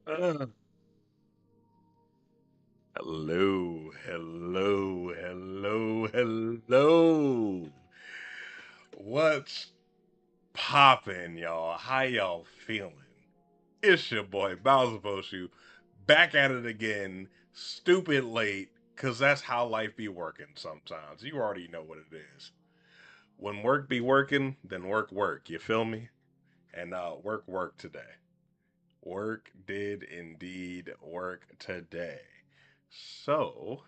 Uh, hello, hello, hello, hello. What's poppin', y'all? How y'all feeling? It's your boy Bowser Boshu, back at it again, stupid late, cause that's how life be working sometimes. You already know what it is. When work be working, then work. You feel me? And work today. Work did indeed work today. So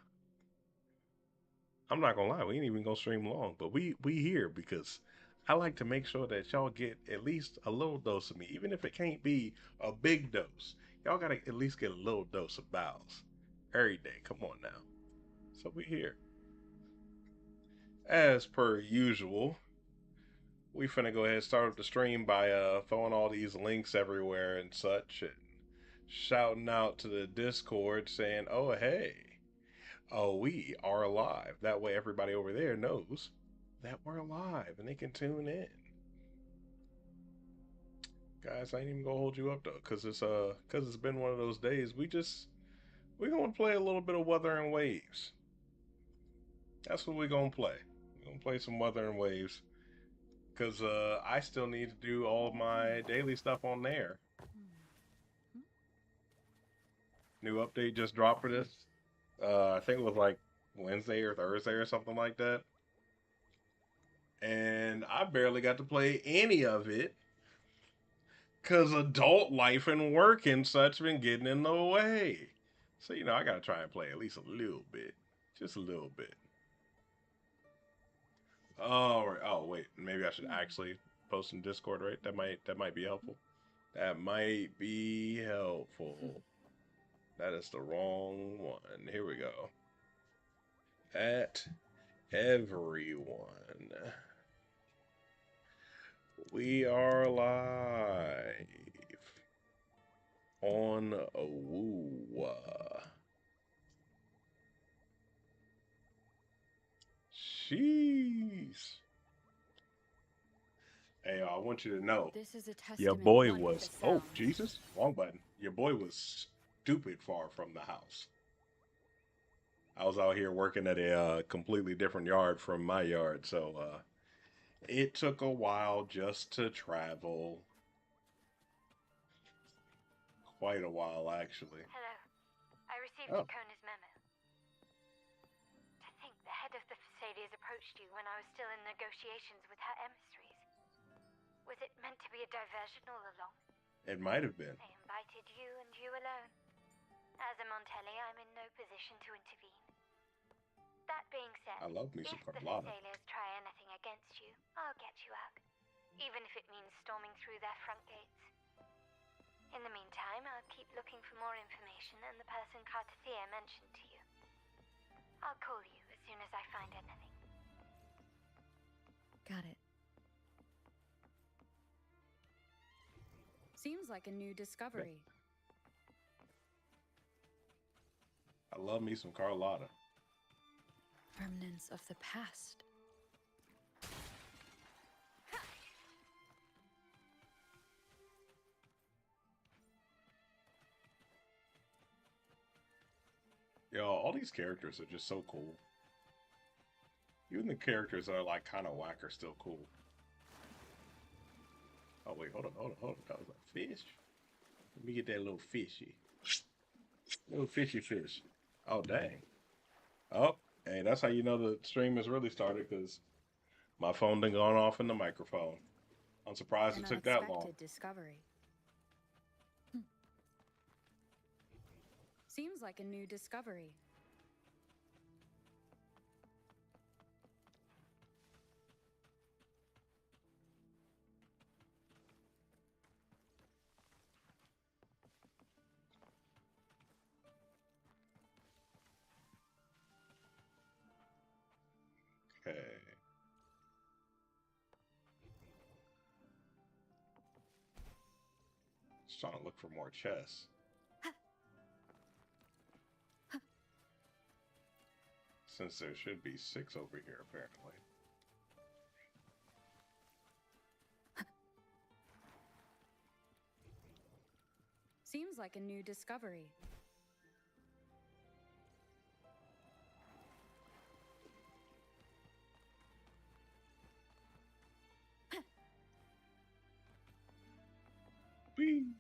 I'm not gonna lie, we ain't even gonna stream long, but we here because I like to make sure that y'all get at least a little dose of me, even if it can't be a big dose. Y'all gotta at least get a little dose of Bowls every day. Come on now. So we here. As per usual, we finna go ahead and start up the stream by throwing all these links everywhere and such, and shouting out to the Discord saying, "Oh hey, oh, we are alive." That way, everybody over there knows that we're alive and they can tune in. Guys, I ain't even gonna hold you up though, cause it's been one of those days. We gonna play a little bit of Weather and Waves. That's what we gonna play. We're gonna play some Weather and Waves, cause I still need to do all of my daily stuff on there. New update just dropped for this. I think it was like Wednesday or Thursday or something like that. And I barely got to play any of it because adult life and work and such been getting in the way. So, I got to try and play at least a little bit. Just a little bit. Oh, right. Oh, wait. Maybe I should actually post in Discord, right? That might be helpful. That might be helpful. That is the wrong one. Here we go. At everyone. We are live on Woo. Jeez. Hey, I want you to know This is a your testament boy won with a was. Oh, sound. Jesus. Wrong button. Your boy was stupid far from the house. I was out here working at a completely different yard from my yard, so it took a while just to travel. Quite a while, actually. Hello. I received Oh, Jacona's memo. To think the head of the Thessalians approached you when I was still in negotiations with her emissaries. Was it meant to be a diversion all along? it might have been. They invited you and you alone. As a Montelli, I'm in no position to intervene. That being said, I love me some if the Carlotta. Thessalians try anything against you, I'll get you out. Even if it means storming through their front gates. In the meantime, I'll keep looking for more information and the person Cartathea mentioned to you. I'll call you as soon as I find anything. Got it. Seems like a new discovery. I love me some Carlotta. Remnants of the past. Yo, all these characters are just so cool. Even the characters that are like kind of whack are still cool. Oh wait, hold on. That was a fish. Let me get that little fishy, little fishy fish. Oh dang. Oh, hey, that's how you know the stream has really started because my phone done gone off in the microphone. I'm surprised An it took that long. unexpected discovery. Seems like a new discovery. Okay. Just trying to look for more chests. Since there should be 6 over here, apparently. Seems like a new discovery. Bing.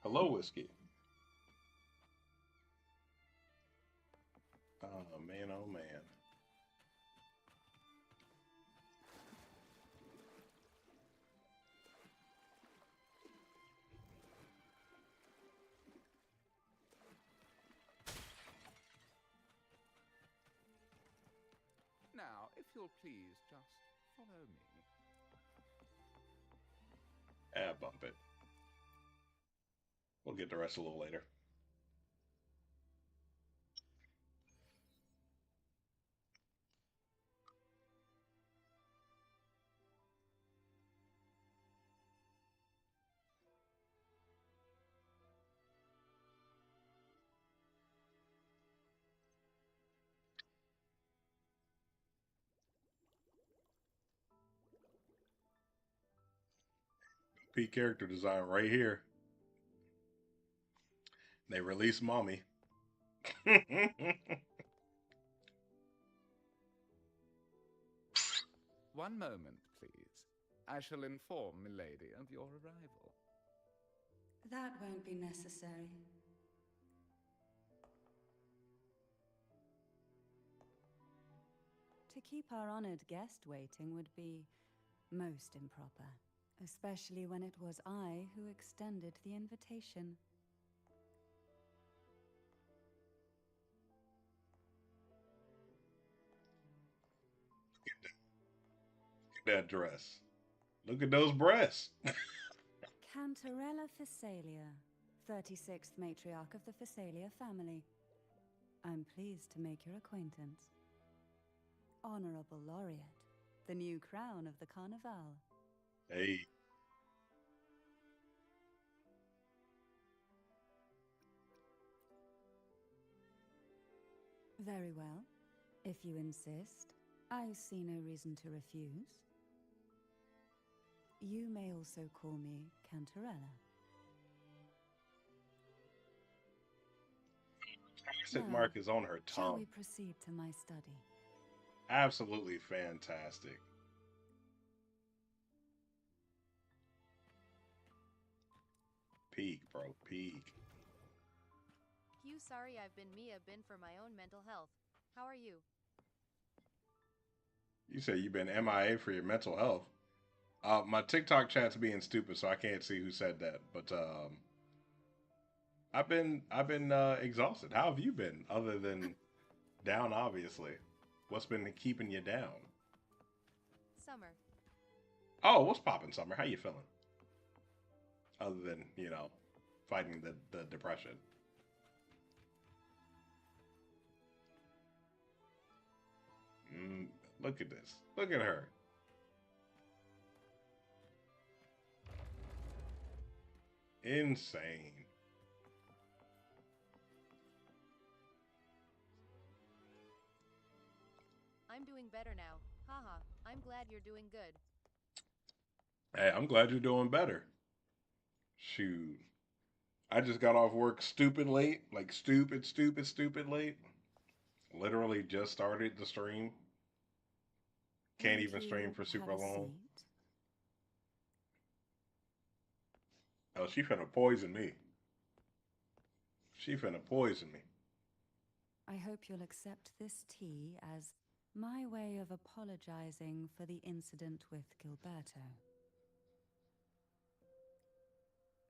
Hello, whiskey. Oh man, oh man. Now, if you'll please just follow me. Bump it. We'll get the rest a little later. Peak character design right here. They released mommy. One moment, please. I shall inform Milady of your arrival. That won't be necessary. To keep our honored guest waiting would be most improper, especially when it was I who extended the invitation. That dress. Look at those breasts. Cantarella Phasalia, 36th matriarch of the Phasalia family. I'm pleased to make your acquaintance. Honorable Laureate, the new crown of the Carnival. Hey. Very well. If you insist, I see no reason to refuse. You may also call me Cantarella. Accent Now, mark is on her shall we tongue. proceed to my study? Absolutely fantastic. Peak, bro. Peak. You sorry I've been for my own mental health. How are you? You say you've been MIA for your mental health. My TikTok chat's being stupid, so I can't see who said that. But I've been exhausted. How have you been? Other than down, obviously. What's been keeping you down? Summer. Oh, what's poppin', Summer? How you feeling? Other than fighting the depression. Look at this. Look at her. Insane. I'm doing better now. Haha, I'm glad you're doing good. Hey, I'm glad you're doing better. Shoot. I just got off work stupid late. Like stupid late. Literally just started the stream. Can't Won't even you stream for have super a long. seat? Oh, she finna poison me. She finna poison me. I hope you'll accept this tea as my way of apologizing for the incident with Gilberto.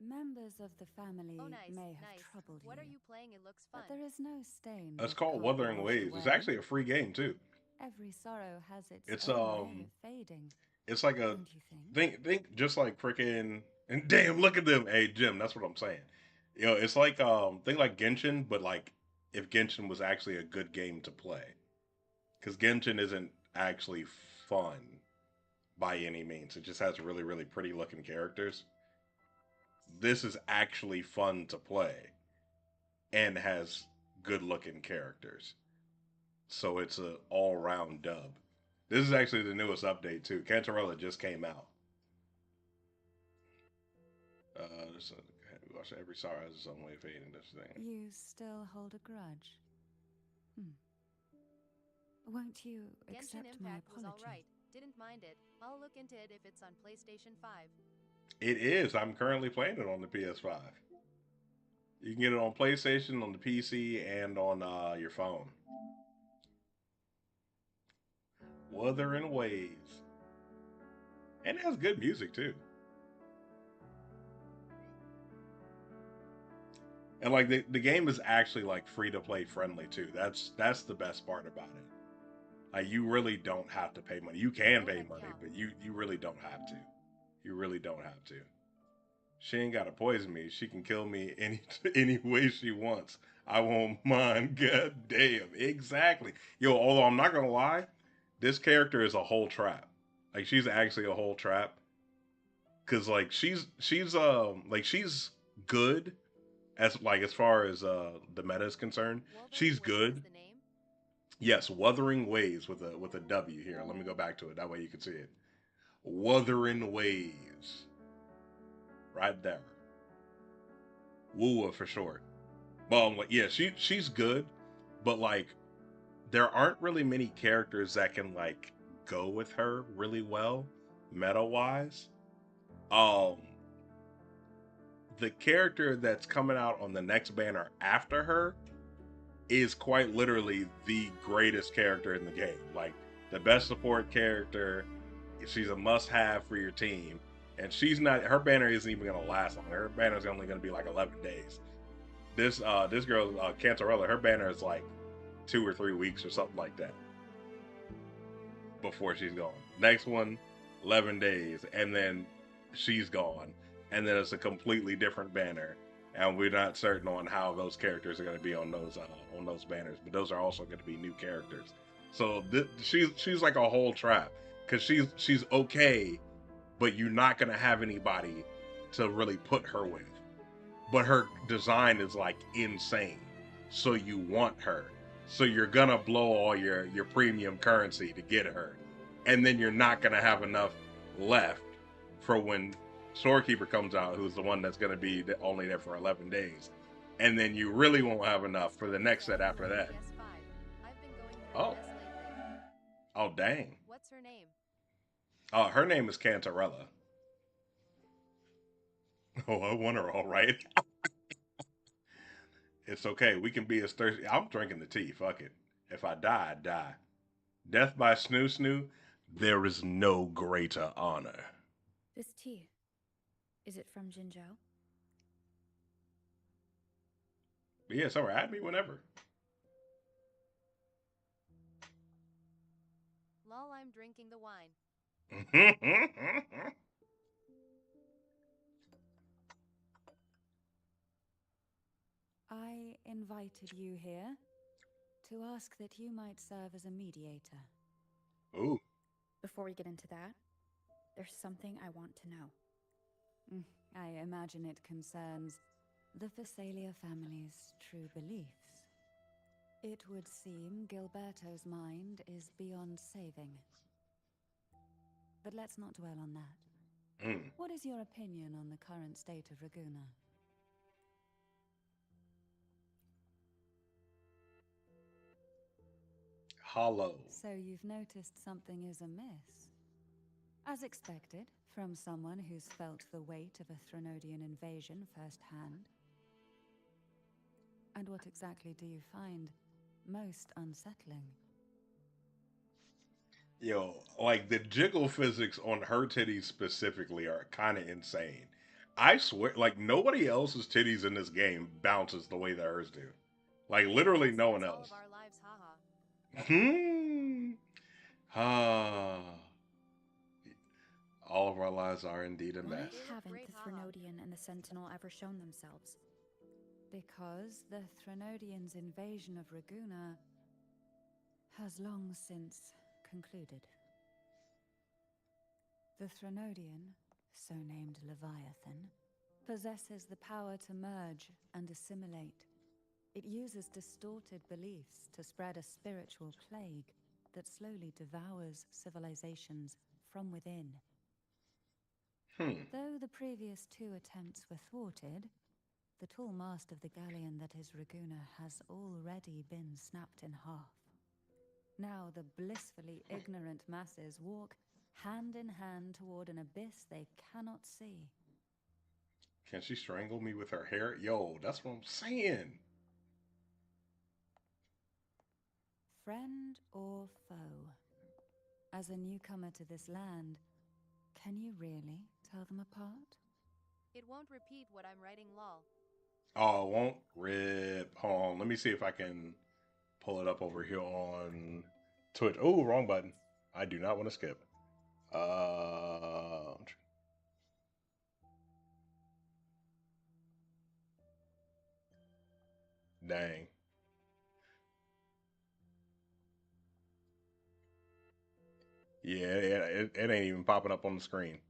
Members of the family Oh, nice, may have nice. troubled What you. are you playing? It looks fun. But there is no stain. That's that called can't be Wuthering washed Waves. It's away. actually a free game too. Every sorrow has its It's own way of fading. it's like a Don't you think? think just like freaking and damn, look at them. Hey Jim, that's what I'm saying. It's like think like Genshin, but like if Genshin was actually a good game to play. Because Genshin isn't actually fun by any means. It just has really, really pretty looking characters. This is actually fun to play and has good looking characters. So it's an all round dub. This is actually the newest update too. Cantarella just came out. This, watch every sorrow has its own way of fading. This thing. You still hold a grudge? Won't you Genshin accept my Impact was apology? alright. Didn't mind it. I'll look into it if it's on PlayStation 5. It is. I'm currently playing it on the PS5. You can get it on PlayStation, on the PC, and on your phone. Wuthering Waves. And it has good music too. And like the game is actually like free to play friendly too. That's the best part about it. Like you really don't have to pay money. You can pay money, but you really don't have to. You really don't have to. She ain't gotta poison me. She can kill me any way she wants. I won't mind. God damn. Exactly. Yo, although I'm not gonna lie, this character is a whole trap. Like she's actually a whole trap. Cause like she's good as far as the meta is concerned. Wuthering She's Waves good. is the name? Yes, Wuthering Waves with a W here. Let me go back to it. That way you can see it. Wuthering Waves. Right there. Wooa for short. Well, like, yeah, she's good, but like there aren't really many characters that can like go with her really well, meta wise. Um, the character that's coming out on the next banner after her is quite literally the greatest character in the game. Like the best support character. She's a must-have for your team, and she's not. Her banner isn't even gonna last long. Her banner is only gonna be like 11 days. This girl Cantarella, her banner is like 2 or 3 weeks or something like that before she's gone. Next one, 11 days, and then she's gone, and then it's a completely different banner. And we're not certain on how those characters are going to be on those banners, but those are also going to be new characters. So she's like a whole trap because she's okay, but you're not going to have anybody to really put her with. But her design is like insane, so you want her. So you're gonna blow all your premium currency to get her, and then you're not gonna have enough left for when Storekeeper comes out, who's the one that's gonna be only there for 11 days, and then you really won't have enough for the next set after that. PS5. I've been going through Oh. a mess lately. Oh dang! What's her name? Her name is Cantarella. Oh, I want her all right. It's okay. We can be as thirsty. I'm drinking the tea. Fuck it. If I die, I die. Death by snoo snoo. There is no greater honor. This tea, is it from Jinzhou? But yeah, so add me whenever. Lol, I'm drinking the wine. I invited you here to ask that you might serve as a mediator. Ooh. Before we get into that, there's something I want to know. I imagine it concerns the Phasalia family's true beliefs. It would seem Gilberto's mind is beyond saving. But let's not dwell on that. What is your opinion on the current state of Raguna? Hollow. So you've noticed something is amiss. As expected, from someone who's felt the weight of a Threnodian invasion firsthand. And what exactly do you find most unsettling? Yo, like the jiggle physics on her titties specifically are kind of insane. I swear, like nobody else's titties in this game bounces the way that hers do. Like literally no one All else. of our lives, haha. Ah. All of our lives are indeed a Why mess. haven't Great, the haha. Threnodian and the Sentinel ever shown themselves? Because the Threnodians' invasion of Raguna has long since concluded. The Threnodian, so named Leviathan, possesses the power to merge and assimilate. It uses distorted beliefs to spread a spiritual plague that slowly devours civilizations from within. Though the previous 2 attempts were thwarted, the tall mast of the galleon that is Raguna has already been snapped in half. Now the blissfully ignorant masses walk hand in hand toward an abyss they cannot see. Can she strangle me with her hair? Yo, that's what I'm saying. Friend or foe? As a newcomer to this land, can you really tell them apart? It won't repeat what I'm writing, lol. Oh, it won't rip. Hold on. Let me see if I can pull it up over here on Twitch. Oh, wrong button. I do not want to skip. Dang. Yeah, it ain't even popping up on the screen.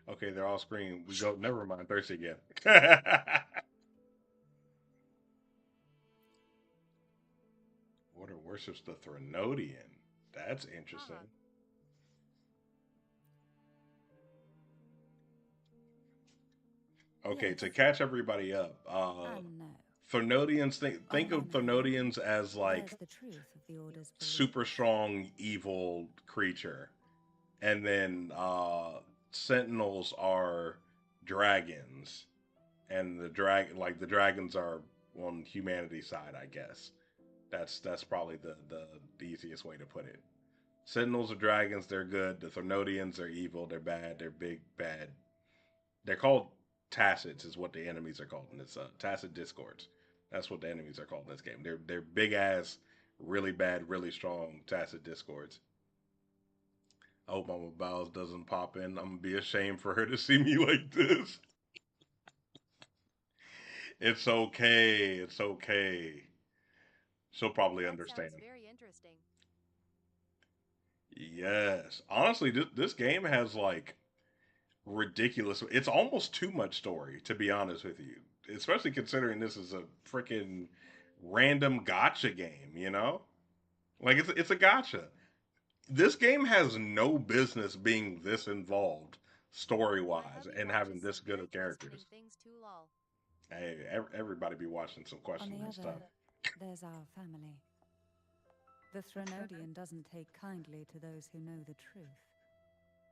Okay, they're all screen. We go. Never mind. Thirsty again. Order worships the Threnodian. That's interesting. Okay, to catch everybody up, And no. Threnodians, think of Threnodians as like There's the truth of the Order's belief. super strong evil creature, and then Sentinels are dragons, and the dragons are on humanity's side, I guess. That's probably the easiest way to put it. Sentinels are dragons, they're good. The Threnodians are evil, they're bad, they're big bad. They're called Tacids, is what the enemies are called in this Tacit Discords. That's what the enemies are called in this game. They're big ass, really bad, really strong Tacit Discords. I hope Mama Bowles doesn't pop in. I'm gonna be ashamed for her to see me like this. It's okay. It's okay. She'll probably That understand. sounds very interesting. Yes. Honestly, this game has like ridiculous. It's almost too much story, to be honest with you. Especially considering this is a freaking random gotcha game, you know? Like it's a gotcha. This game has no business being this involved story My wise hubby and watches having this some good very of characters. questioning things too, lol. Hey, everybody be watching some On questioning the stuff. other, there's our family. The Threnodian doesn't take kindly to those who know the truth.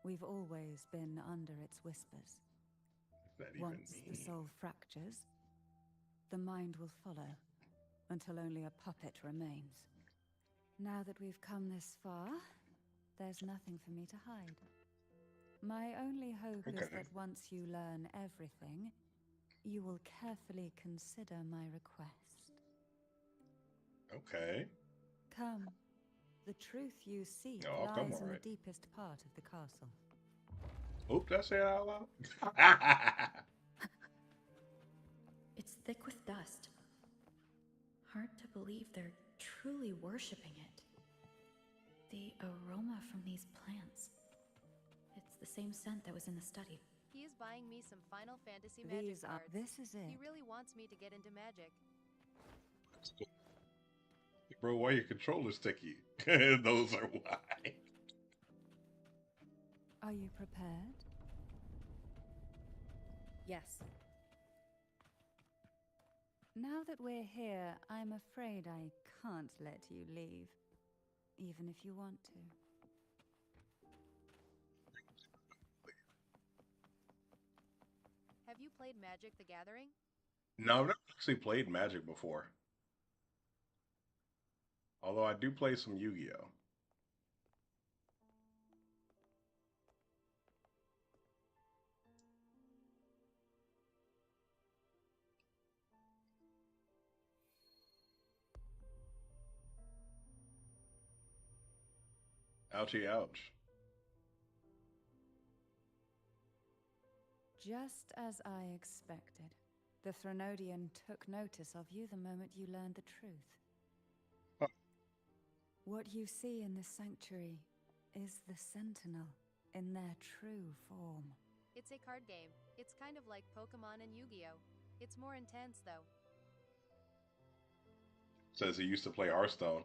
We've always been under its whispers. What does that even Once the mean? soul fractures, the mind will follow, until only a puppet remains. Now that we've come this far, there's nothing for me to hide. My only hope is Okay. that once you learn everything, you will carefully consider my request. Okay. Come. The truth you seek Oh, come lies in the alright. deepest part of the castle. Oops, did I say it out loud? It's thick with dust. Hard to believe they're truly worshipping it. The aroma from these plants. It's the same scent that was in the study. He is buying me some Final Fantasy magic cards. This is it. He really wants me to get into magic. Bro, why your controller's sticky? Those are why. Are you prepared? Yes. Now that we're here, I'm afraid I can't let you leave, even if you want to. Have you played Magic the Gathering? No, I've never actually played Magic before. Although I do play some Yu-Gi-Oh. Ouchie ouch. Just as I expected. The Threnodian took notice of you the moment you learned the truth. Huh. What you see in this sanctuary is the Sentinel in their true form. It's a card game. It's kind of like Pokemon and Yu-Gi-Oh! It's more intense, though. Says he used to play Hearthstone.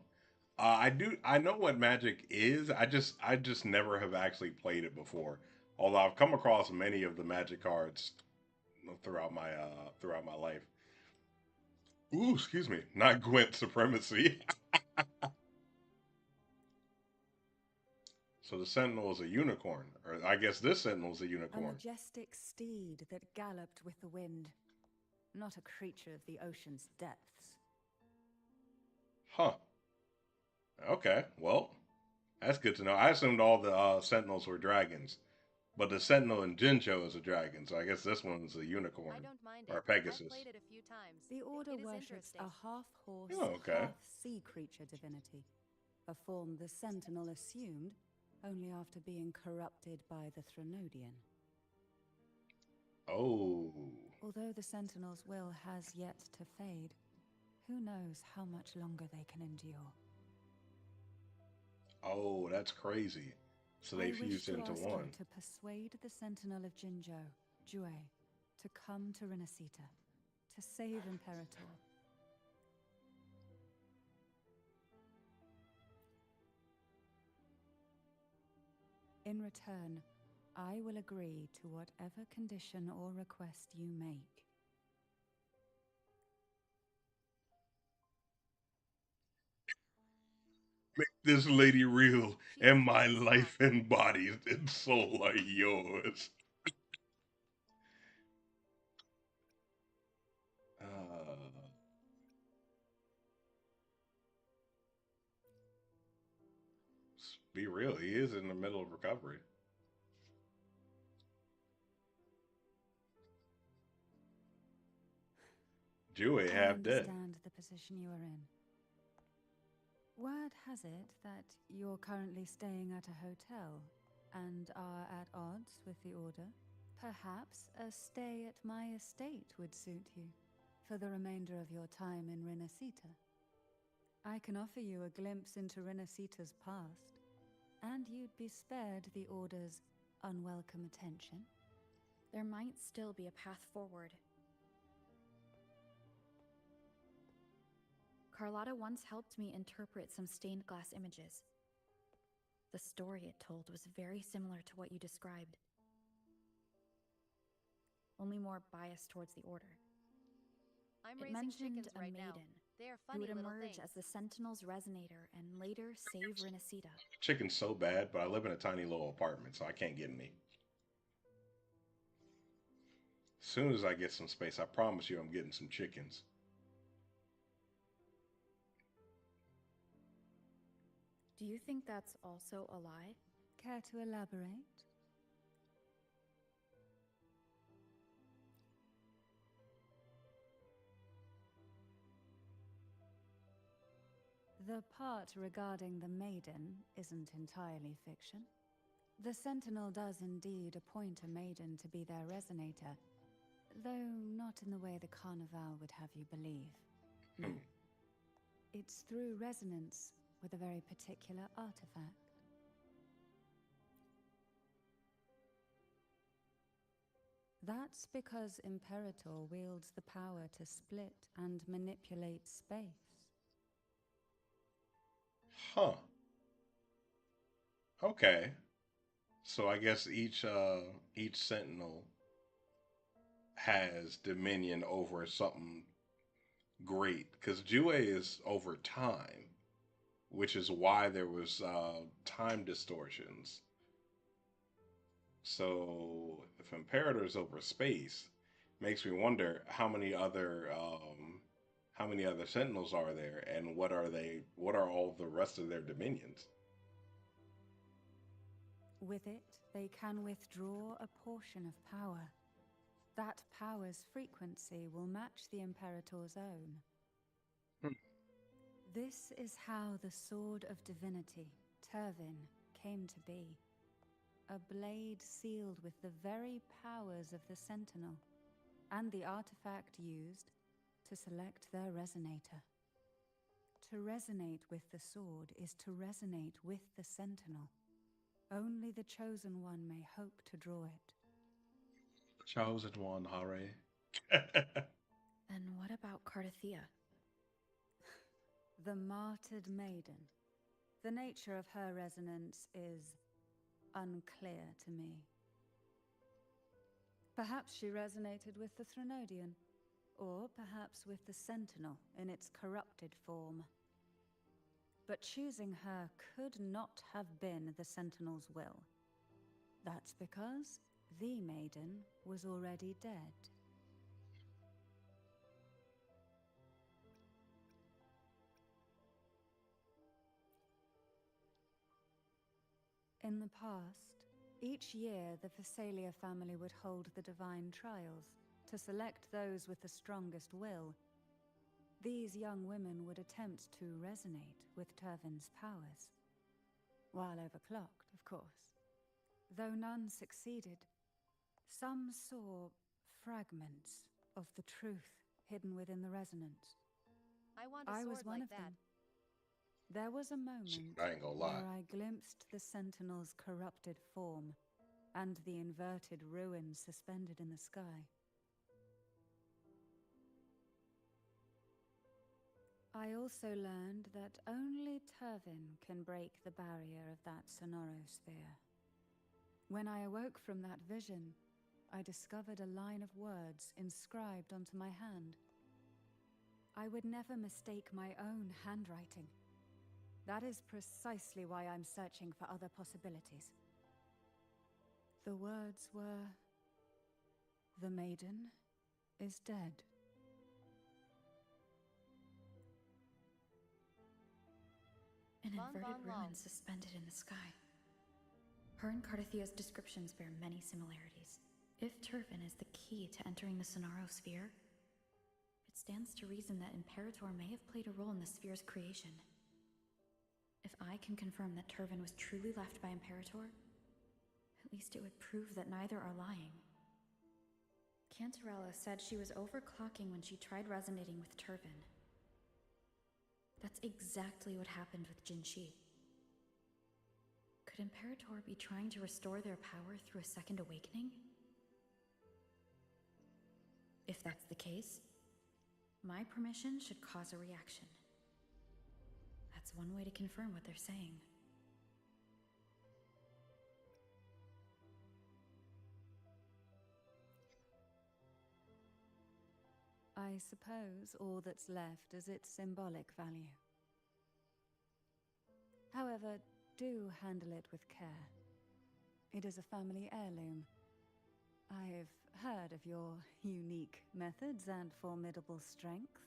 I know what Magic is. I just never have actually played it before. Although I've come across many of the magic cards throughout my life. Ooh, excuse me, not Gwent supremacy. So the Sentinel is a unicorn, or I guess this Sentinel is a A unicorn. majestic steed that galloped with the wind. Not a creature of the ocean's depths. Huh. Okay. Well, that's good to know. I assumed all the Sentinels were dragons, but the Sentinel in Jinjo is a dragon, so I guess this one's a unicorn I don't mind or a it. I've Pegasus. played it a few times. The Order It is worships interesting. a half-horse, Oh, okay. half-sea creature divinity. A form the Sentinel assumed only after being corrupted by the Threnodian. Oh. Although the Sentinel's will has yet to fade, who knows how much longer they can endure. Oh, that's crazy. So they I wish fused to into ask one. you to persuade the Sentinel of Jinjo, Jue, to come to Renacita, to save Imperator. In return, I will agree to whatever condition or request you make. Make this lady real, She and is my very life strong. and body and soul are yours. Be real, he is in the middle of recovery. Jewel I half dead. understand the position you are in. Word has it that you're currently staying at a hotel and are at odds with the Order. Perhaps a stay at my estate would suit you for the remainder of your time in Renacita. I can offer you a glimpse into Renacita's past, and you'd be spared the Order's unwelcome attention. There might still be a path forward. Carlotta once helped me interpret some stained glass images. The story it told was very similar to what you described, only more biased towards the Order. I'm It raising mentioned chickens a right maiden now. They are who funny would little emerge things. as the Sentinel's resonator and later save Renacita. Chicken's so bad, but I live in a tiny little apartment, so I can't get any. As soon as I get some space, I promise you I'm getting some chickens. Do you think that's also a lie? Care to elaborate? The part regarding the maiden isn't entirely fiction. The Sentinel does indeed appoint a maiden to be their resonator, though not in the way the Carnival would have you believe. No. It's through resonance with a very particular artifact. That's because Imperator wields the power to split and manipulate space. Huh. Okay. So I guess each sentinel has dominion over something great because Jue is over time, which is why there was time distortions. So if Imperator is over space, makes me wonder how many other sentinels are there and what are they what are all the rest of their dominions? With it, they can withdraw a portion of power. That power's frequency will match the Imperator's own. Hmm. This is how the Sword of Divinity, Turvin, came to be. A blade sealed with the very powers of the Sentinel, and the artifact used to select their resonator. To resonate with the sword is to resonate with the Sentinel. Only the Chosen One may hope to draw it. Chosen one, Hare. And what about Cardathea? The Martyred Maiden. The nature of her resonance is unclear to me. Perhaps she resonated with the Threnodian, or perhaps with the Sentinel in its corrupted form. But choosing her could not have been the Sentinel's will. That's because the Maiden was already dead. In the past, each year the Phasalia family would hold the Divine Trials to select those with the strongest will. These young women would attempt to resonate with Turvin's powers. While overclocked, of course. Though none succeeded, some saw fragments of the truth hidden within the resonance. I want a I sword was one like of that. them. There was a moment I ain't gonna lie. where I glimpsed the Sentinel's corrupted form and the inverted ruins suspended in the sky. I also learned that only Turvin can break the barrier of that sonorosphere. When I awoke from that vision, I discovered a line of words inscribed onto my hand. I would never mistake my own handwriting. That is precisely why I'm searching for other possibilities. The words were, "The Maiden is dead." An Long, inverted long, ruin long. suspended in the sky. Her and Cardathia's descriptions bear many similarities. If Turvin is the key to entering the Sonaro sphere, it stands to reason that Imperator may have played a role in the sphere's creation. If I can confirm that Turvin was truly left by Imperator, at least it would prove that neither are lying. Cantarella said she was overclocking when she tried resonating with Turvin. That's exactly what happened with Jinshi. Could Imperator be trying to restore their power through a second awakening? If that's the case, my permission should cause a reaction. That's one way to confirm what they're saying. I suppose all that's left is its symbolic value. However, do handle it with care. It is a family heirloom. I've heard of your unique methods and formidable strength.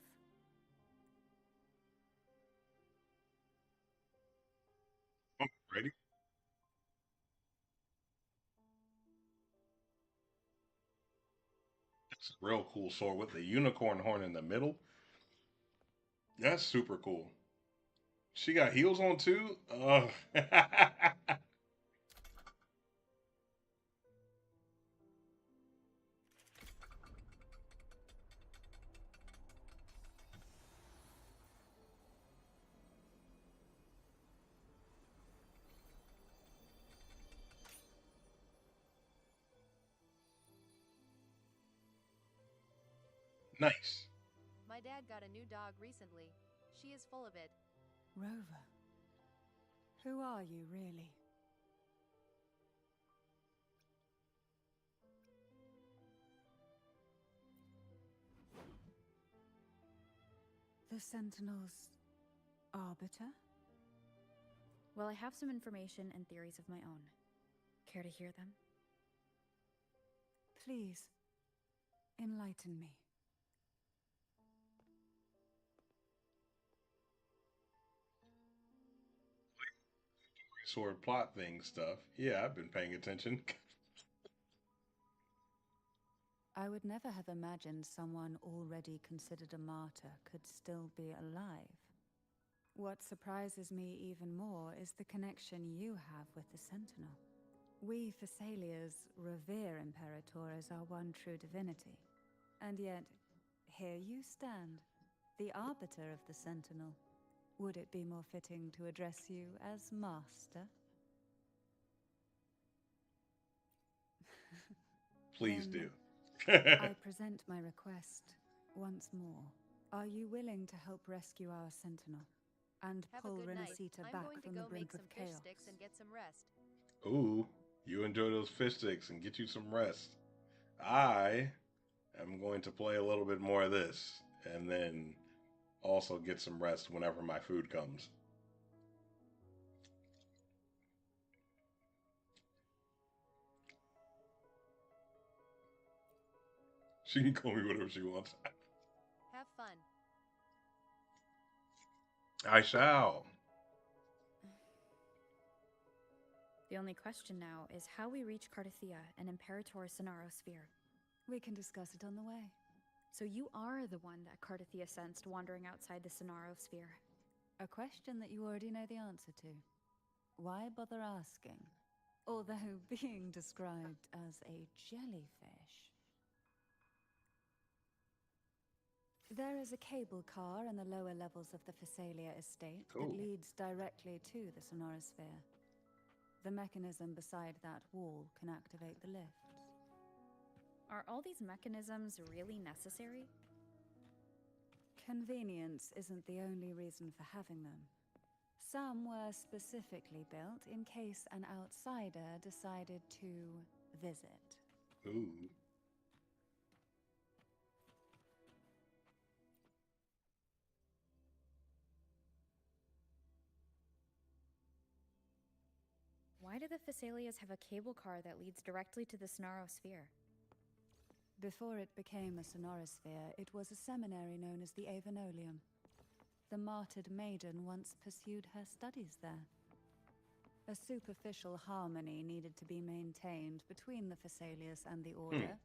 Ready? It's a real cool sword with the unicorn horn in the middle. That's super cool. She got heels on too. Nice. My dad got a new dog recently. She is full of it. Rover, who are you really? The Sentinel's arbiter? Well, I have some information and theories of my own. Care to hear them? Please, enlighten me. Sword plot thing stuff. Yeah, I've been paying attention. I would never have imagined someone already considered a martyr could still be alive. What surprises me even more is the connection you have with the Sentinel. We Phasalias revere Imperator as our one true divinity. And yet, here you stand, the arbiter of the Sentinel. Would it be more fitting to address you as Master? Please Then do. I present my request once more. Are you willing to help rescue our Sentinel and Have pull a good night. Renacita I'm back going to from the go make brink of some fish chaos? sticks and get some rest. Ooh, you enjoy those fish sticks and get you some rest. I am going to play a little bit more of this and then also get some rest whenever my food comes. She can call me whatever she wants. Have fun. I shall. The only question now is how we reach Cardathia and Imperator Sonaro Sphere. We can discuss it on the way. So you are the one that Cardathia sensed wandering outside the Sonaro Sphere. A question that you already know the answer to. Why bother asking? Although being described as a jellyfish. There is a cable car in the lower levels of the Physalia estate Cool. that leads directly to the Sonorosphere. The mechanism beside that wall can activate the lifts. Are all these mechanisms really necessary? Convenience isn't the only reason for having them. Some were specifically built in case an outsider decided to visit. Ooh. Why do the Physalias have a cable car that leads directly to the Sonaro Sphere? Before it became a Sonorosphere, it was a seminary known as the Avenolium. The martyred maiden once pursued her studies there. A superficial harmony needed to be maintained between the Physalias and the Order,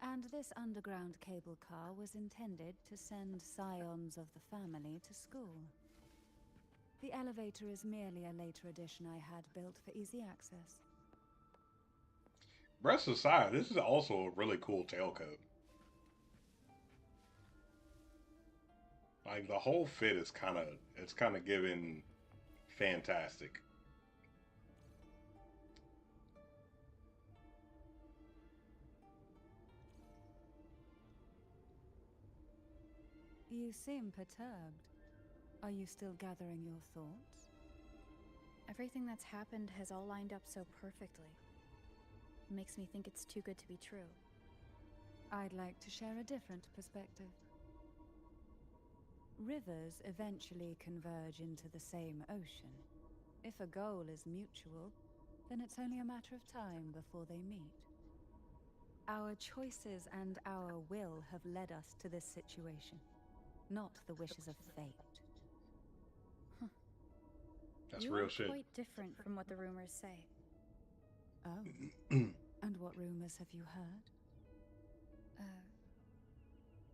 and this underground cable car was intended to send scions of the family to school. The elevator is merely a later addition I had built for easy access. Breath aside, this is also a really cool tailcoat. Like the whole fit is it's kind of giving fantastic. You seem perturbed. Are you still gathering your thoughts? Everything that's happened has all lined up so perfectly. It makes me think it's too good to be true. I'd like to share a different perspective. Rivers eventually converge into the same ocean. If a goal is mutual, then it's only a matter of time before they meet. Our choices and our will have led us to this situation, not the wishes of fate. That's You real are shit. quite different from what the rumors say. Oh. And what rumors have you heard?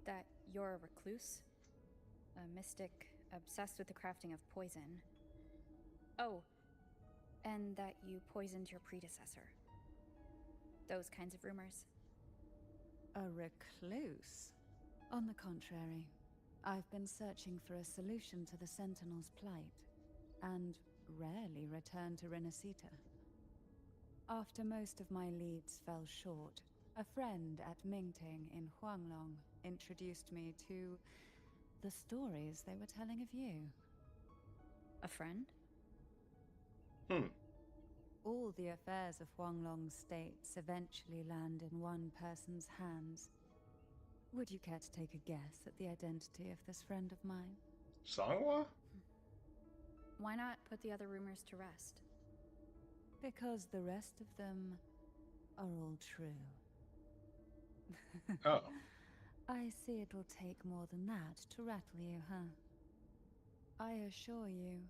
That you're a recluse, a mystic obsessed with the crafting of poison. Oh, and that you poisoned your predecessor. Those kinds of rumors. A recluse? On the contrary, I've been searching for a solution to the Sentinel's plight, and rarely return to Renacita. After most of my leads fell short, a friend at Mingting in Huanglong introduced me to the stories they were telling of you. A friend? All the affairs of Huanglong states eventually land in one person's hands. Would you care to take a guess at the identity of this friend of mine? Sangwa? Why not put the other rumors to rest? Because the rest of them are all true. Oh. I see it'll take more than that to rattle you, huh? I assure you,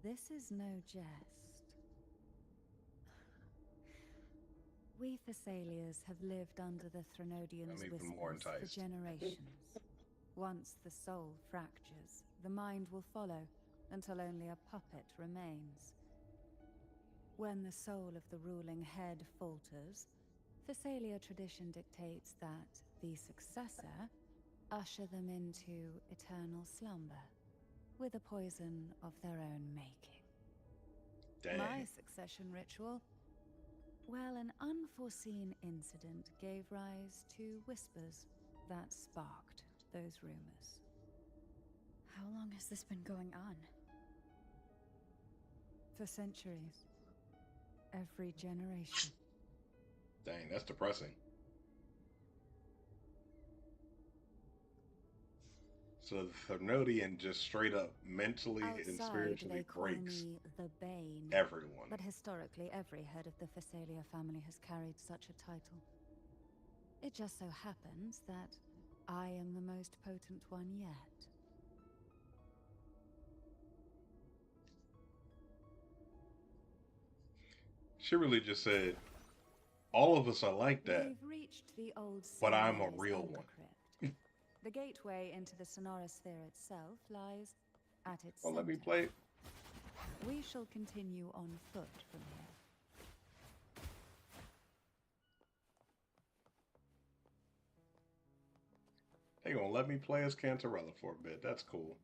this is no jest. We Physalias have lived under the Threnodians' I'm even more whispers for enticed. generations. Once the soul fractures, the mind will follow, until only a puppet remains. When the soul of the ruling head falters, Physalia tradition dictates that the successor usher them into eternal slumber, with a poison of their own making. Dang. My succession ritual? Well, an unforeseen incident gave rise to whispers that sparked those rumors. How long has this been going on? For centuries. Every generation. Dang, that's depressing. So the Thermodian just straight up mentally and Outside, spiritually they call breaks me the Bane. everyone. But historically, every head of the Phasalia family has carried such a title. It just so happens that I am the most potent one yet. She really just said, all of us are like that, We've reached the old but I'm a Seminary's real Ember one. Crypt. The gateway into the Sonara Sphere itself lies at its Oh, let me center. play it. We shall continue on foot from here. They gonna let me play as Cantarella for a bit. That's cool.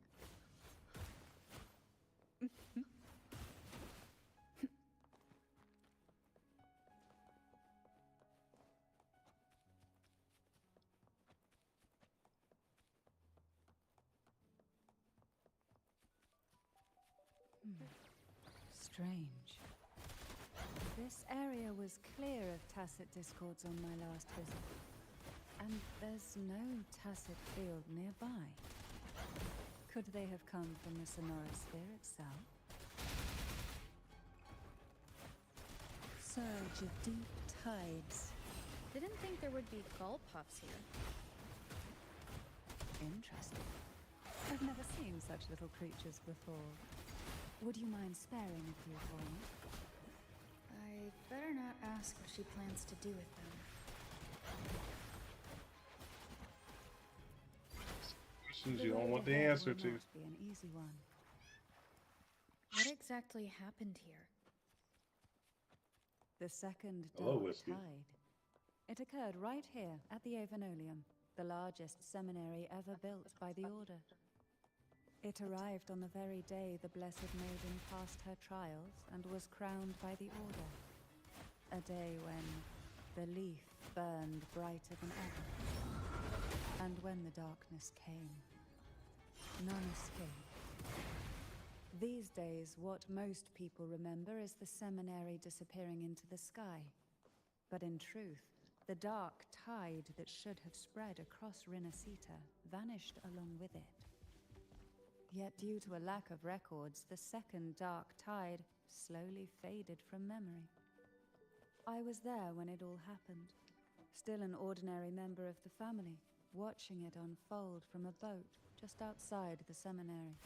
Strange. This area was clear of Tacet discords on my last visit. And there's no Tacet field nearby. Could they have come from the Sonara Sphere itself? Surge of deep tides. Didn't think there would be gull puffs here. Interesting. I've never seen such little creatures before. Would you mind sparing a few for me? I better not ask what she plans to do with them. Questions you road don't want the ahead answer will to. not be an easy one. What exactly happened here? The second Hello, dark Whiskey. tide. It occurred right here at the Avenolium, the largest seminary ever built by the Order. It arrived on the very day the Blessed Maiden passed her trials and was crowned by the Order. A day when the leaf burned brighter than ever. And when the darkness came, none escaped. These days, what most people remember is the seminary disappearing into the sky. But in truth, the dark tide that should have spread across Rinascita vanished along with it. Yet due to a lack of records, the second dark tide slowly faded from memory. I was there when it all happened, still an ordinary member of the family, watching it unfold from a boat just outside the seminary.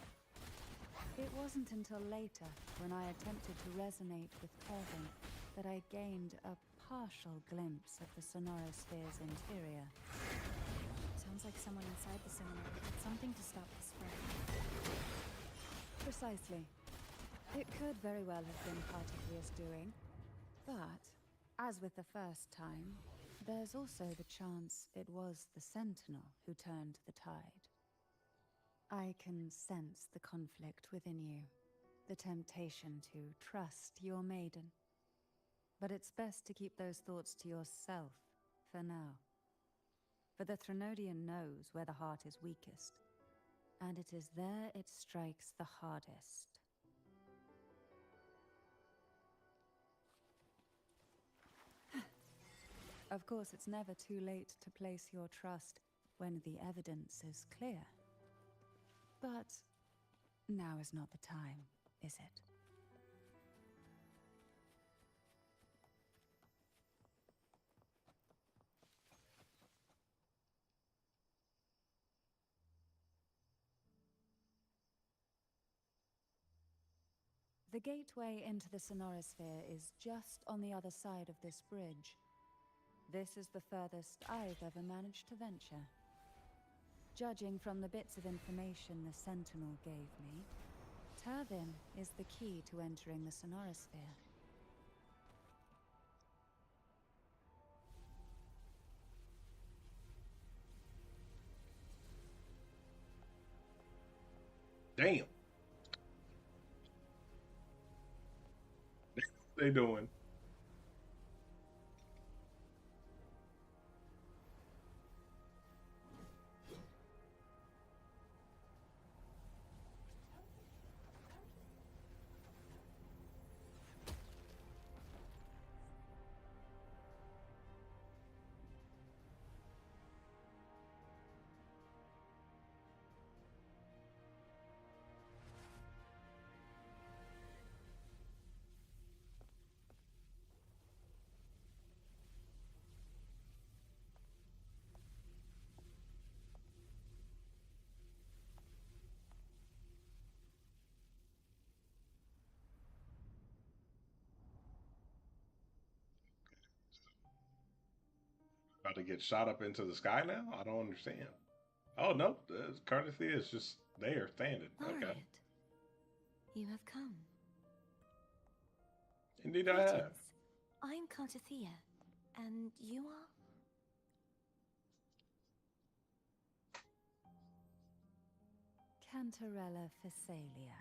It wasn't until later, when I attempted to resonate with Kervin, that I gained a partial glimpse of the Sonara Sphere's interior. Sounds like someone inside the seminary did something to stop the spread. Precisely. It could very well have been part of Ria's doing, but, as with the first time, there's also the chance it was the Sentinel who turned the tide. I can sense the conflict within you, the temptation to trust your maiden. But it's best to keep those thoughts to yourself for now. For the Threnodian knows where the heart is weakest, and it is there it strikes the hardest. Of course, it's never too late to place your trust when the evidence is clear. But now is not the time, is it? The gateway into the Sonara Sphere is just on the other side of this bridge. This is the furthest I've ever managed to venture. Judging from the bits of information the Sentinel gave me, Tervin is the key to entering the Sonara Sphere. Damn. They doing? About to get shot up into the sky now? I don't understand. Oh no, Cardathia is just there, standing. Okay. Laureate, you have come. Indeed I have. Greetings. I'm Cartathea, and you are? Cantarella Phasalia.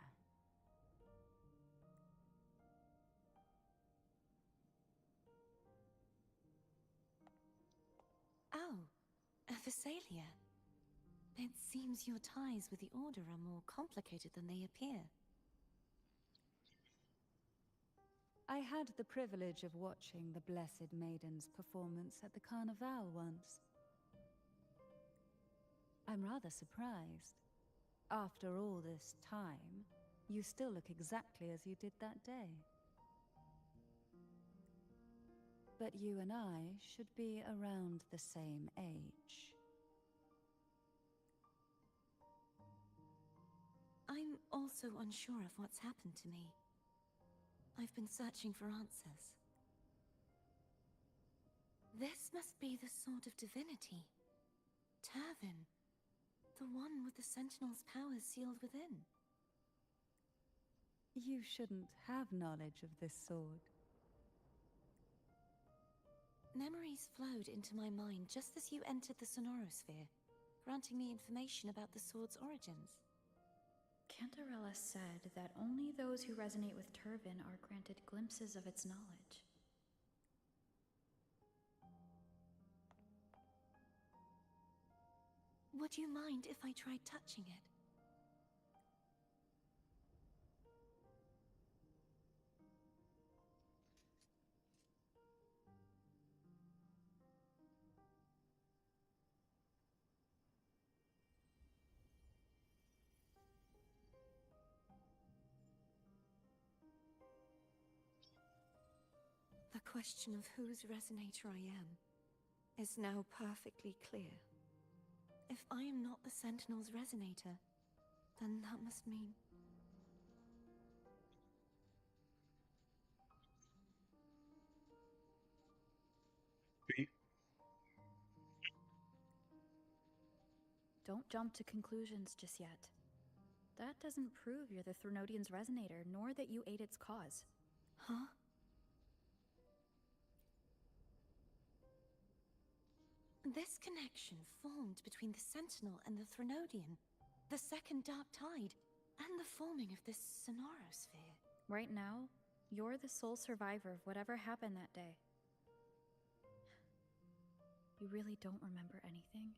Oh, a Phasalia. It seems your ties with the Order are more complicated than they appear. I had the privilege of watching the Blessed Maiden's performance at the Carnival once. I'm rather surprised. After all this time, you still look exactly as you did that day. But you and I should be around the same age. I'm also unsure of what's happened to me. I've been searching for answers. This must be the Sword of Divinity. Turvin. The one with the Sentinel's powers sealed within. You shouldn't have knowledge of this sword. Memories flowed into my mind just as you entered the Sonorosphere, granting me information about the sword's origins. Cantarella said that only those who resonate with Turvin are granted glimpses of its knowledge. Would you mind if I tried touching it? The question of whose resonator I am is now perfectly clear. If I am not the Sentinel's resonator, then that must mean... Don't jump to conclusions just yet. That doesn't prove you're the Threnodian's resonator, nor that you aid its cause. Huh? This connection formed between the Sentinel and the Threnodian, the second Dark Tide, and the forming of this Sonorosphere. Right now, you're the sole survivor of whatever happened that day. You really don't remember anything?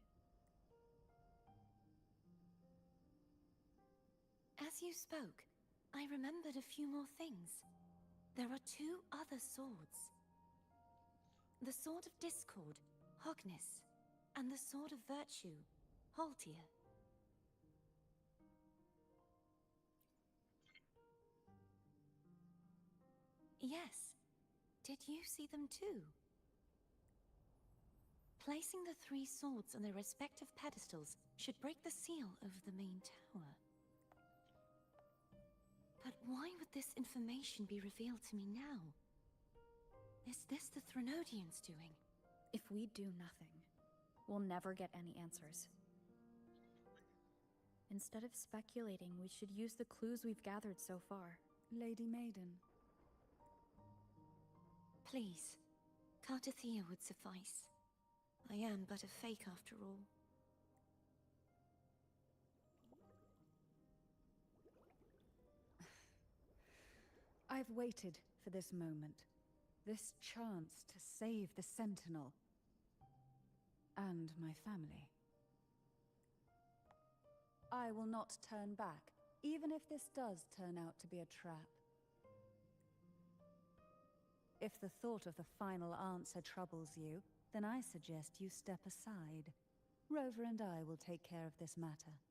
As you spoke, I remembered a few more things. There are two other swords. The Sword of Discord, Hogness, and the Sword of Virtue, Haltia. Yes. Did you see them too? Placing the three swords on their respective pedestals should break the seal over the main tower. But why would this information be revealed to me now? Is this the Threnodians' doing? If we do nothing, we'll never get any answers. Instead of speculating, we should use the clues we've gathered so far. Lady Maiden. Please, Cartathea would suffice. I am but a fake after all. I've waited for this moment. This chance to save the Sentinel. And my family. I will not turn back, even if this does turn out to be a trap. If the thought of the final answer troubles you, then I suggest you step aside. Rover and I will take care of this matter.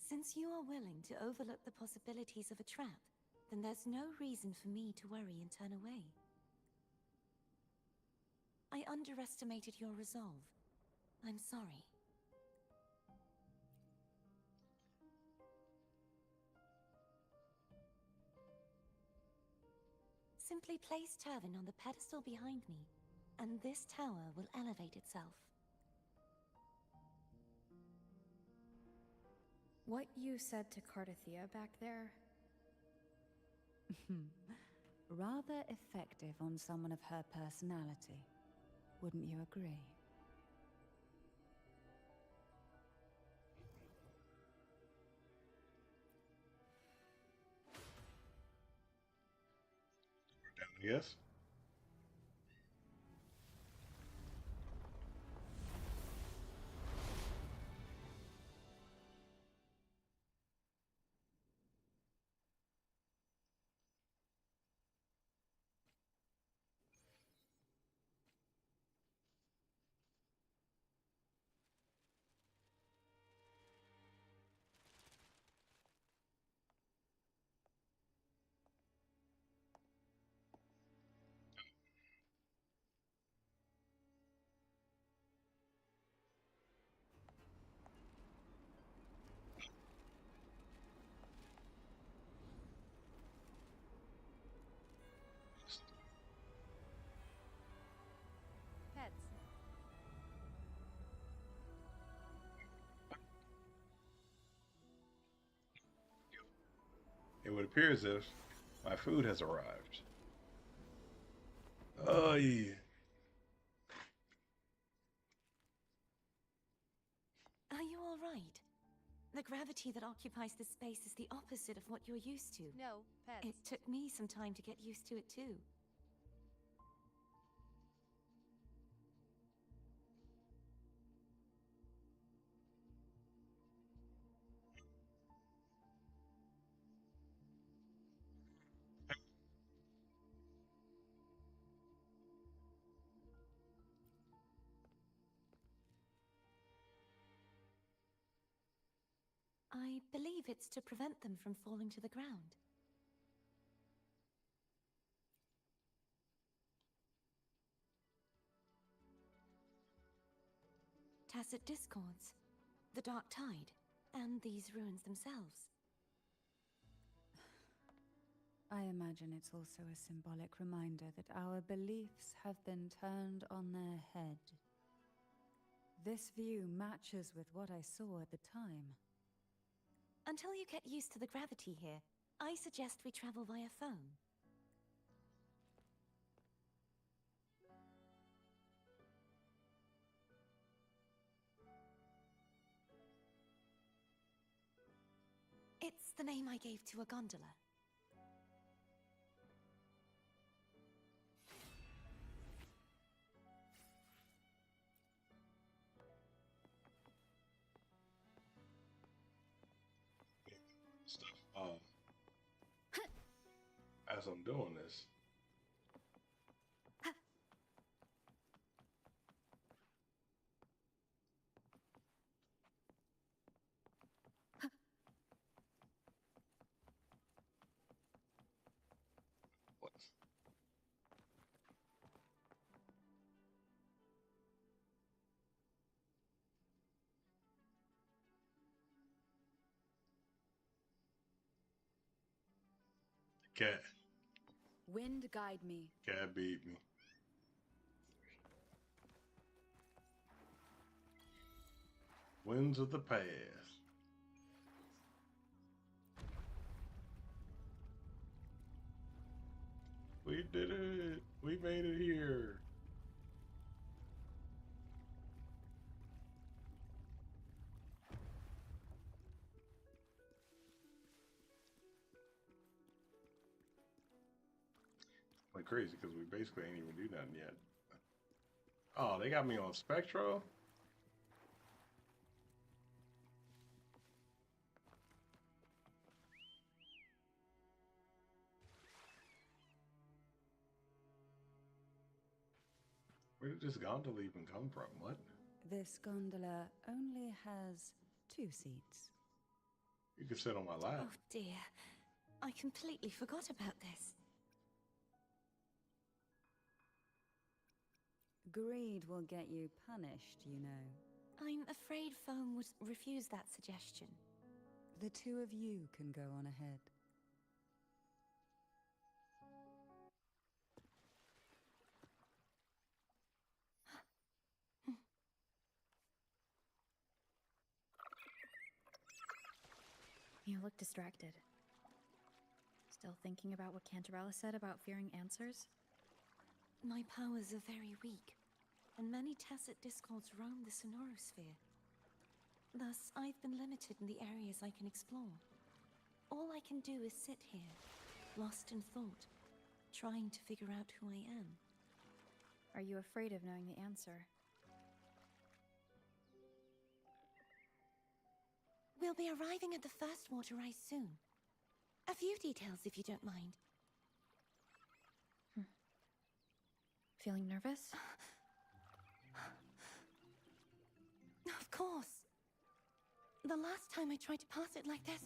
Since you are willing to overlook the possibilities of a trap, then there's no reason for me to worry and turn away. I underestimated your resolve. I'm sorry. Simply place Turvin on the pedestal behind me, and this tower will elevate itself. What you said to Cardathia back there? Rather effective on someone of her personality. Wouldn't you agree? Yes. Pets. It would appear as if my food has arrived. Oh, yeah. Are you all right? The gravity that occupies this space is the opposite of what you're used to. No, pets. It took me some time to get used to it too. I believe it's to prevent them from falling to the ground. Tacit discords, the Dark Tide, and these ruins themselves. I imagine it's also a symbolic reminder that our beliefs have been turned on their head. This view matches with what I saw at the time. Until you get used to the gravity here, I suggest we travel via foam. It's the name I gave to a gondola. Stuff. As I'm doing this, what? Cat. Wind guide me. Cat beat me. Winds of the past. We did it. We made it here. Like crazy because we basically ain't even do nothing yet. Oh, they got me on Spectro? Where did this gondola even come from? What? This gondola only has 2 seats. You can sit on my lap. Oh dear, I completely forgot about this. Greed will get you punished, you know. I'm afraid Foam would refuse that suggestion. The 2 of you can go on ahead. look distracted. Still thinking about what Cantarella said about fearing answers? My powers are very weak, and many tacit discords roam the Sonorosphere. Thus, I've been limited in the areas I can explore. All I can do is sit here, lost in thought, trying to figure out who I am. Are you afraid of knowing the answer? We'll be arriving at the first water rise soon. A few details, if you don't mind. Feeling nervous? Of course. The last time I tried to pass it like this...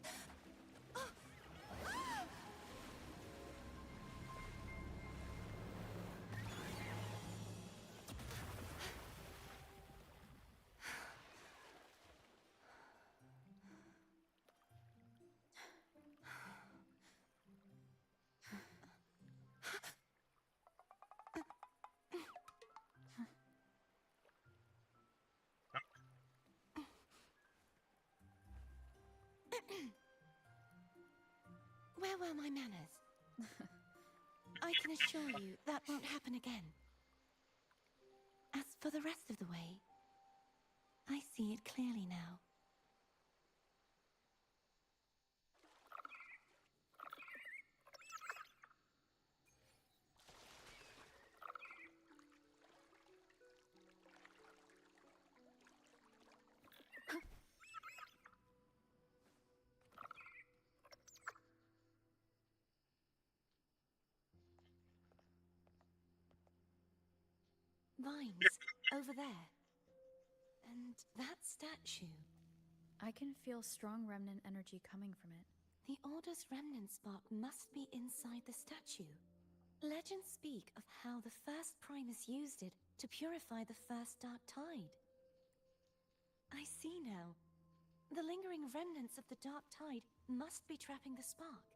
Where were my manners? I can assure you that won't happen again. As for the rest of the way, I see it clearly now. Vines, over there. And that statue. I can feel strong remnant energy coming from it. The Order's remnant spot must be inside the statue. Legends speak of how the first Primus used it to purify the first Dark Tide. I see now. The lingering remnants of the Dark Tide must be trapping the spark.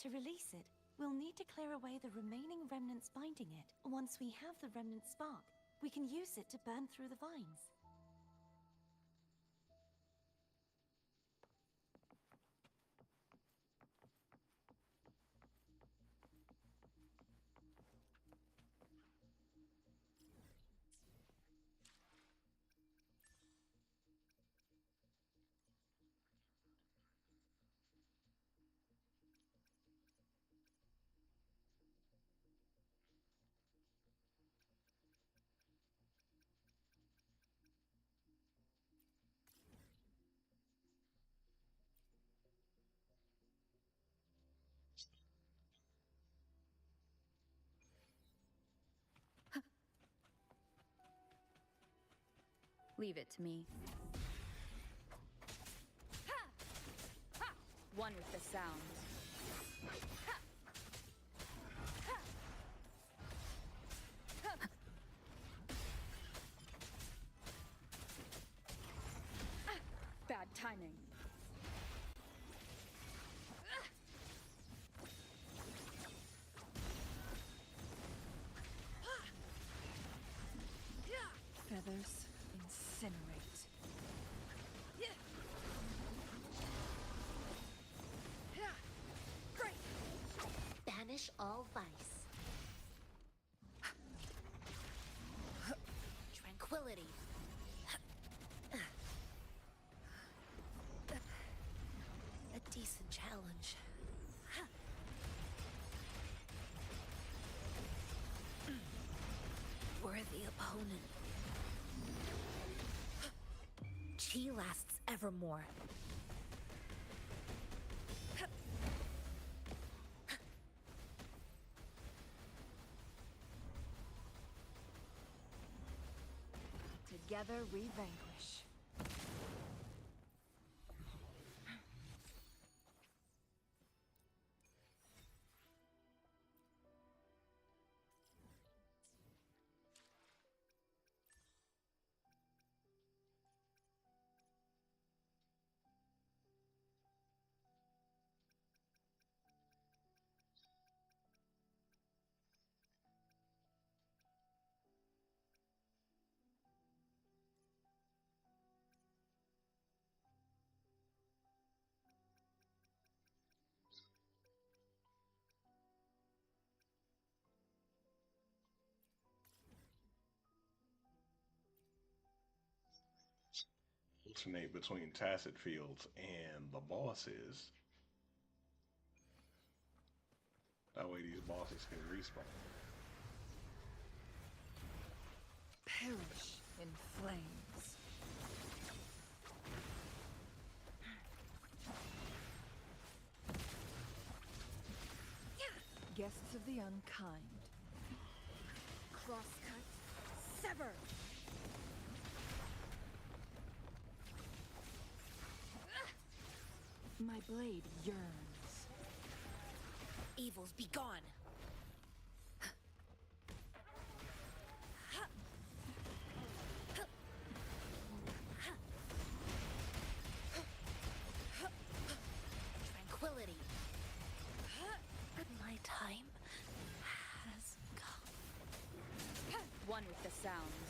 To release it, we'll need to clear away the remaining remnants binding it. Once we have the remnant spark, we can use it to burn through the vines. Leave it to me. One with the sound. Bad timing. Feathers incinerate. Banish all vice. Tranquility. A decent challenge. Worthy opponent. Chi lasts evermore. Together we vanquish. alternate between Tacet Fields and the bosses. That way these bosses can respawn. Perish in flames. Guests of the unkind. Crosscut. Sever! My blade yearns. Evils be gone. Tranquility. My time has come. One with the sounds.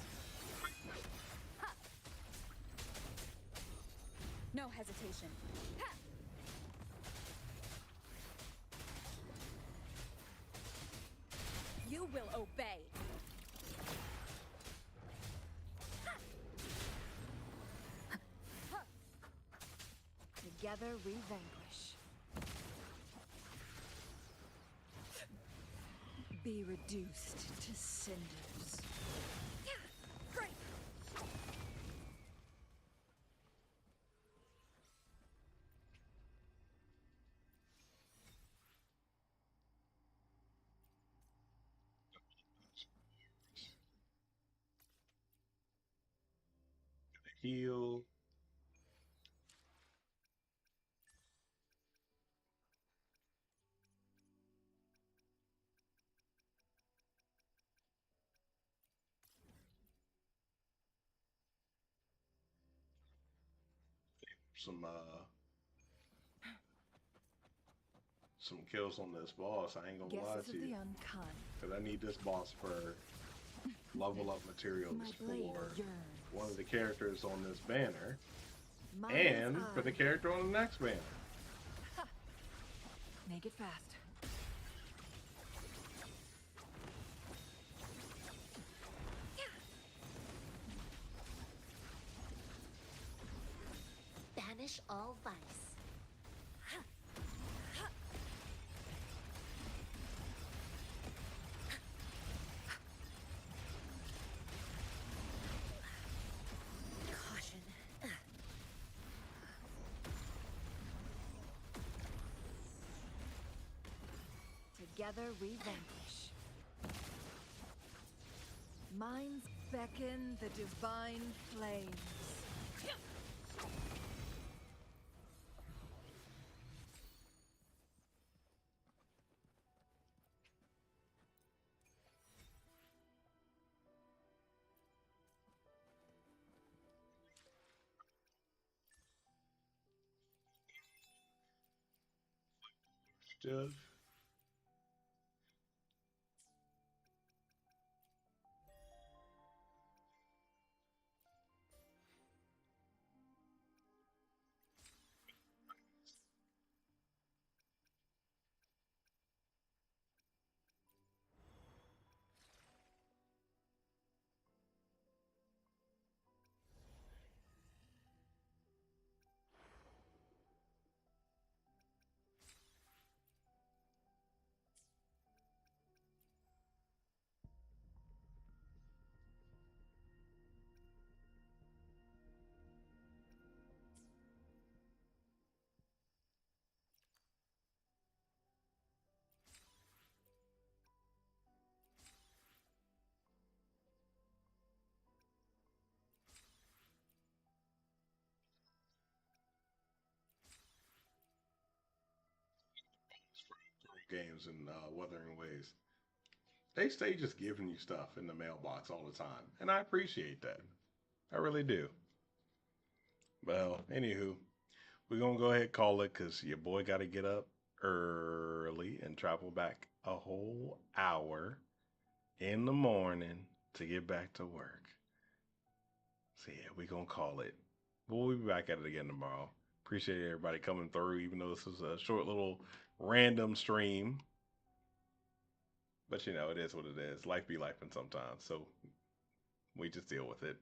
No hesitation. You will obey. Together we vanquish. Be reduced to cinders. Great. Heal. Some kills on this boss. I ain't gonna lie Guesses to of the you, unkind. because I need this boss for level up materials My blade for yearns. one of the characters on this banner, Mind's and for the eye. character on the next banner. Make it fast. Banish all vice. Caution. Together we vanquish. Minds beckon the divine flames. Stuff. Games and Wuthering Waves. They stay just giving you stuff in the mailbox all the time, and I appreciate that. I really do. Well, anywho, we're gonna go ahead and call it because your boy got to get up early and travel back a whole hour in the morning to get back to work. So yeah, we're gonna call it. We'll be back at it again tomorrow. Appreciate everybody coming through, even though this is a short little random stream. But you know, it is what it is. Life be life sometimes. So we just deal with it.